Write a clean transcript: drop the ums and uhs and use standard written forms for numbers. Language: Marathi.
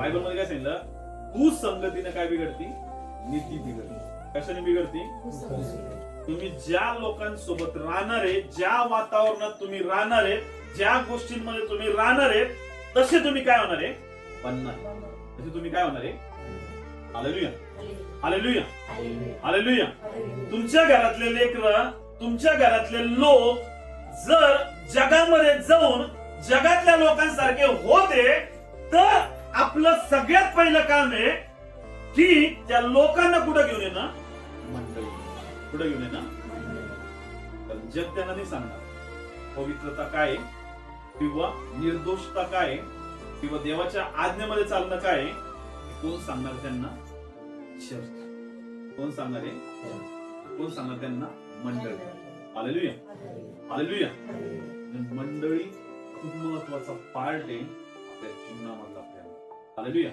बायबल मध्ये काय सांगितलं, कुसंगतीने काय बिघडती, नीती बिघडते. कशाने बिघडती? तुम्ही ज्या लोकांसोबत राहणार आहे, ज्या वातावरणात तुम्ही राहणार आहे, ज्या गोष्टींमध्ये तुम्ही राहणार आहे, तसे तुम्ही काय होणार आहे, बनणार. तसे तुम्ही काय होणार आहे. Hallelujah, hallelujah, hallelujah. तुमच्या घरातले लेकरं, तुमच्या घरातले लोक जर जगामध्ये जाऊन जगातल्या लोकांसारखे होते, तर आपलं सगळ्यात पहिलं काम आहे की त्या लोकांना कुठं घेऊन येणं, मंडळी कुठं घेऊन येणं. तर जग त्यांना नाही सांगणार पवित्रता काय किंवा निर्दोषता काय किंवा देवाच्या आज्ञेमध्ये चालणं काय. कोण सांगणार त्यांना? चर्च. कोण सांगणार आहे? कोण सांगणार त्यांना? मंडळी. Hallelujah, hallelujah. मंडळी खूप महत्वाचा पार्ट आहे आपल्या जीवनामधला. हालेलुया.